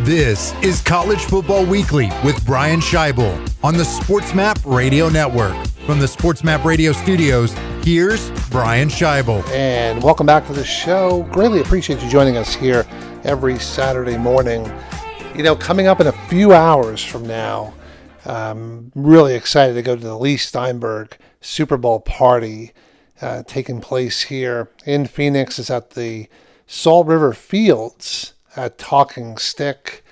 This is College Football Weekly with Brian Schaible on the SportsMap Radio Network. From the SportsMap Radio studios, here's Brian Schaible. And welcome back to the show. Greatly appreciate you joining us here every Saturday morning. You know, coming up in a few hours from now, I'm really excited to go to the Leigh Steinberg Super Bowl party taking place here in Phoenix. It's at the Salt River Fields at Talking Stick.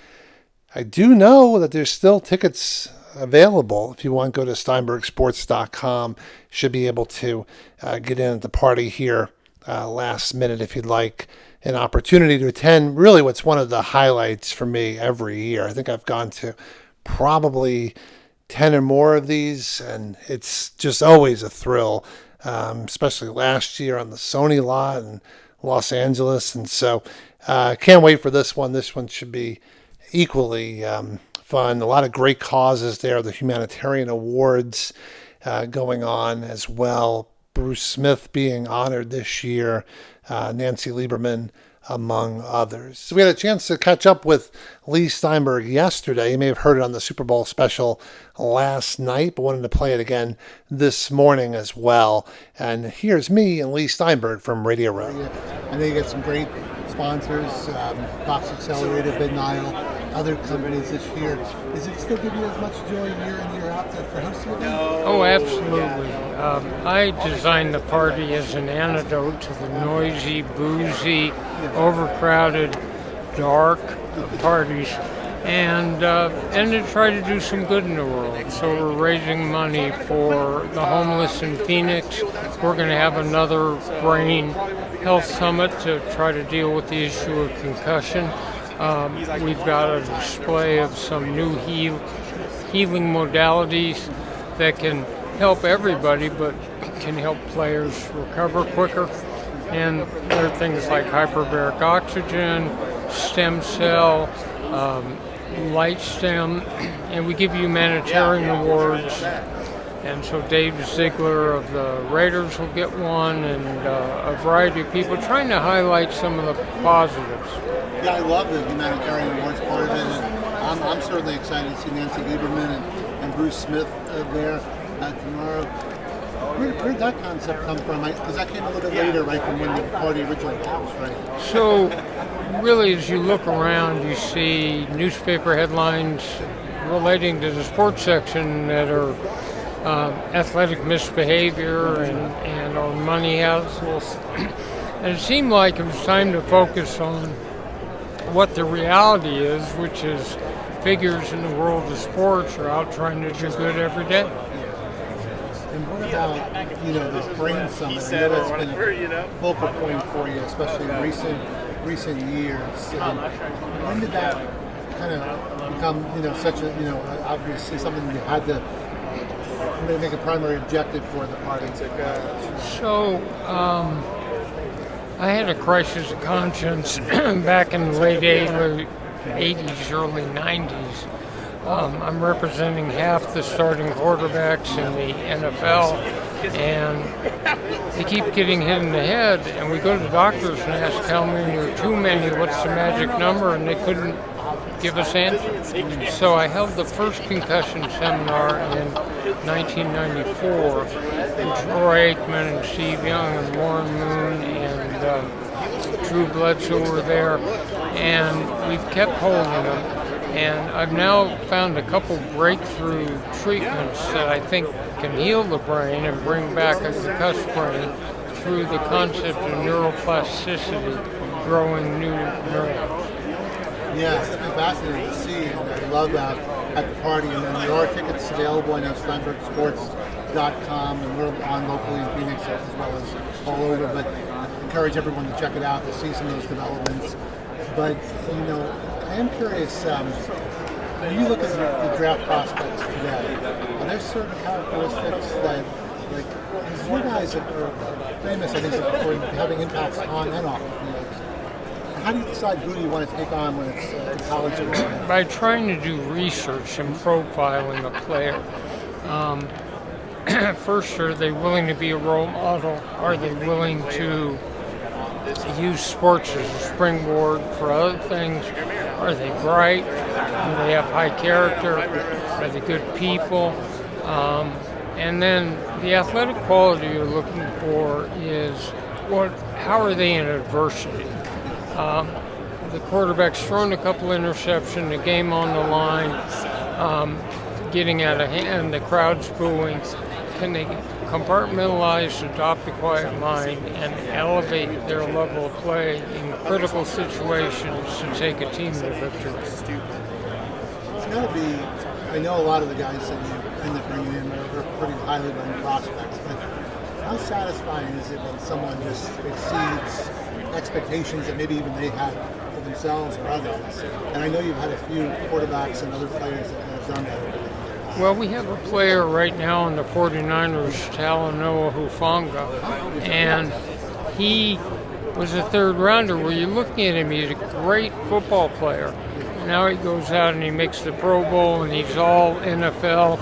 I do know that there's still tickets available. If you want, go to steinbergsports.com. Should be able to get in at the party here last minute if you'd like an opportunity to attend. Really what's one of the highlights for me every year. I think I've gone to probably 10 or more of these, and it's just always a thrill, especially last year on the Sony lot in Los Angeles. And so can't wait for this one. This one should be equally fun. A lot of great causes there. The humanitarian awards going on as well. Bruce Smith being honored this year. Nancy Lieberman, among others. So we had a chance to catch up with Leigh Steinberg yesterday. You may have heard it on the Super Bowl special last night, but wanted to play it again this morning as well. And here's me and Leigh Steinberg from Radio Row. I know you got some great sponsors, Fox Accelerated, Bid Nile, other companies this year. Does it still give you as much joy year in, year out for hosting it? Oh, absolutely. I designed the party as an antidote to the noisy, boozy, overcrowded, dark parties, and to try to do some good in the world. So we're raising money for the homeless in Phoenix. We're going to have another brain health summit to try to deal with the issue of concussion. We've got a display of some new healing modalities that can help everybody, but can help players recover quicker. And there are things like hyperbaric oxygen, stem cell, light stem, and we give you humanitarian awards. And so Dave Ziegler of the Raiders will get one, and a variety of people trying to highlight some of the positives. Yeah, I love the humanitarian awards part of it, and I'm certainly excited to see Nancy Lieberman and Bruce Smith there tomorrow. Where did that concept come from? Because that came a little bit later, right, from when the party originally was, right? So, really, as you look around, you see newspaper headlines relating to the sports section that are athletic misbehavior and our money hassles. And it seemed like it was time to focus on what the reality is, which is figures in the world of sports are out trying to do good every day. And what about, this Brain Summit? I know that's been a focal point for you, especially in recent years. When did that kind of become, such a, obviously something you had to make a primary objective for the party? So, I had a crisis of conscience back in the late 80s, early 90s. I'm representing half the starting quarterbacks in the NFL, and they keep getting hit in the head, and we go to the doctors and ask how many or too many, what's the magic number, and they couldn't give us answers. So I held the first concussion seminar in 1994, and Troy Aikman and Steve Young and Warren Moon and Drew Bledsoe were there, and we've kept holding them. And I've now found a couple breakthrough treatments that I think can heal the brain and bring back a concussed brain through the concept of neuroplasticity, growing new neurons. Yeah, it's been fascinating to see, and I love that at the party. And then there are tickets available. I know SteinbergSports.com, and we're on locally in Phoenix as well as all over. But I encourage everyone to check it out to see some of those developments. But I am curious. When you look at the draft prospects today, are there certain characteristics that, because you guys are famous, I think, for having impacts on and off the field. How do you decide who you want to take on when it's in college? By trying to do research and profiling a player. First, are they willing to be a role model? Are they willing to use sports as a springboard for other things? Are they bright? Do they have high character? Are they good people? And then the athletic quality you're looking for is how are they in adversity? The quarterback's thrown a couple interceptions, the game on the line, getting out of hand, the crowd's booing. Can they compartmentalize, adopt a quiet mind, and elevate their level of play in critical situations to take a team to victory? It's got to be, I know a lot of the guys that you end up bringing in are pretty highly ranked prospects, but how satisfying is it when someone just exceeds expectations that maybe even they had for themselves or others? And I know you've had a few quarterbacks and other players that have done that. Well, we have a player right now in the 49ers, Talanoa Hufanga, and he was a third rounder where you're looking at him, he's a great football player. Now he goes out and he makes the Pro Bowl and he's all NFL,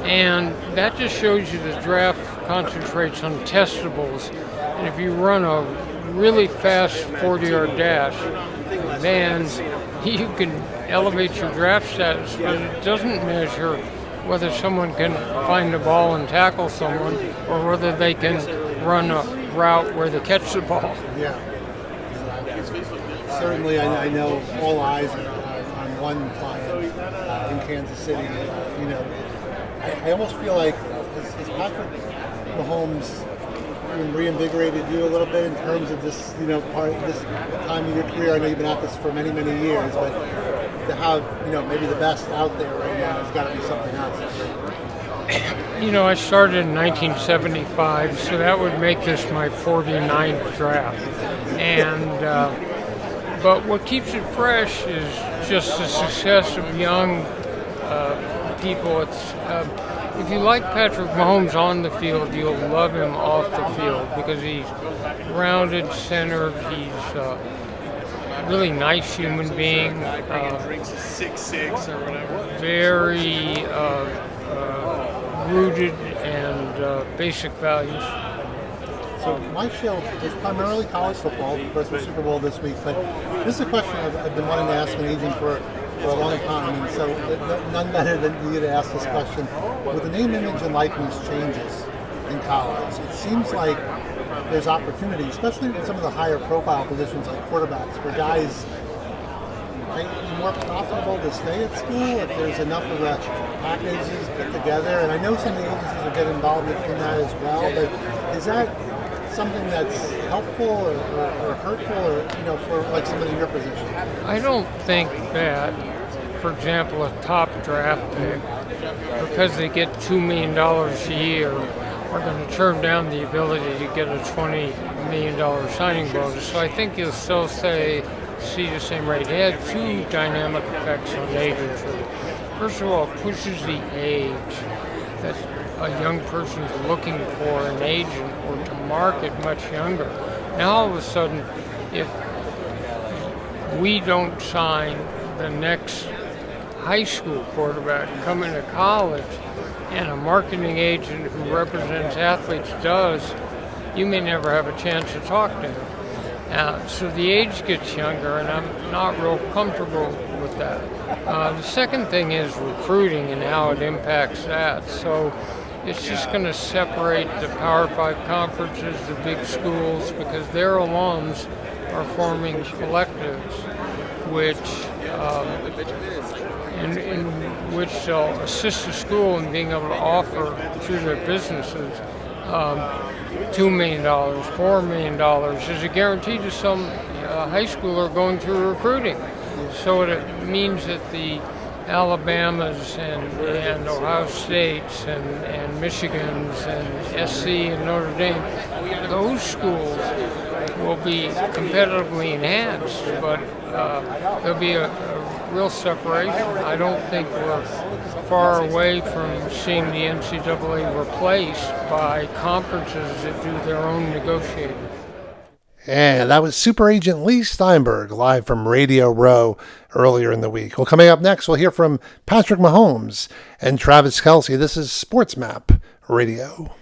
and that just shows you the draft concentrates on testables. And if you run a really fast 40-yard dash, then you can elevate your draft status, but it doesn't measure whether someone can find the ball and tackle someone or whether they can run a route where they catch the ball. Yeah. Certainly, I know all eyes are on one client in Kansas City. I almost feel like has Patrick Mahomes reinvigorated you a little bit in terms of this, part of this time of your career? I know you've been at this for many, many years, but to have, maybe the best out there right now has got to be something else. I started in 1975, so that would make this my 49th draft. And but what keeps it fresh is just the success of young people. It's if you like Patrick Mahomes on the field, you'll love him off the field because he's rounded, centered. He's a really nice human being. Drinks 6'6" or whatever. Very rooted and basic values. So my show is primarily college football. Of course, we're Super Bowl this week, but this is a question I've been wanting to ask an agent for a long time, and so none better than you to ask this question. With the name, image, and likeness changes in college, it seems like there's opportunity, especially in some of the higher profile positions like quarterbacks, for guys might be more profitable to stay at school if there's enough of the packages put together. And I know some of the agencies will get involved in that as well, but is that something that's helpful or hurtful, or for like somebody in your position? I don't think that, for example, a top draft pick, because they get $2 million a year, are going to turn down the ability to get a $20 million signing bonus. So I think you'll still see the same rate. It had two dynamic effects on agentry. First of all, it pushes the age that a young person's looking for an agent or to market much younger. Now all of a sudden, if we don't sign the next high school quarterback coming to college and a marketing agent who represents athletes does, you may never have a chance to talk to him. So the age gets younger, and I'm not real comfortable with that. The second thing is recruiting and how it impacts that. So it's just going to separate the Power 5 conferences, the big schools, because their alums are forming collectives, which in which they'll assist the school in being able to offer through their businesses $2 million, $4 million is a guarantee to some high schooler going through recruiting. So it means that the Alabamas and Ohio States and Michigans and SC and Notre Dame, those schools will be competitively enhanced, but there'll be a real separation. I don't think we're far away from seeing the NCAA replaced by conferences that do their own negotiating. And that was Super Agent Leigh Steinberg live from Radio Row earlier in the week. Well, coming up next, we'll hear from Patrick Mahomes and Travis Kelce. This is SportsMap Radio.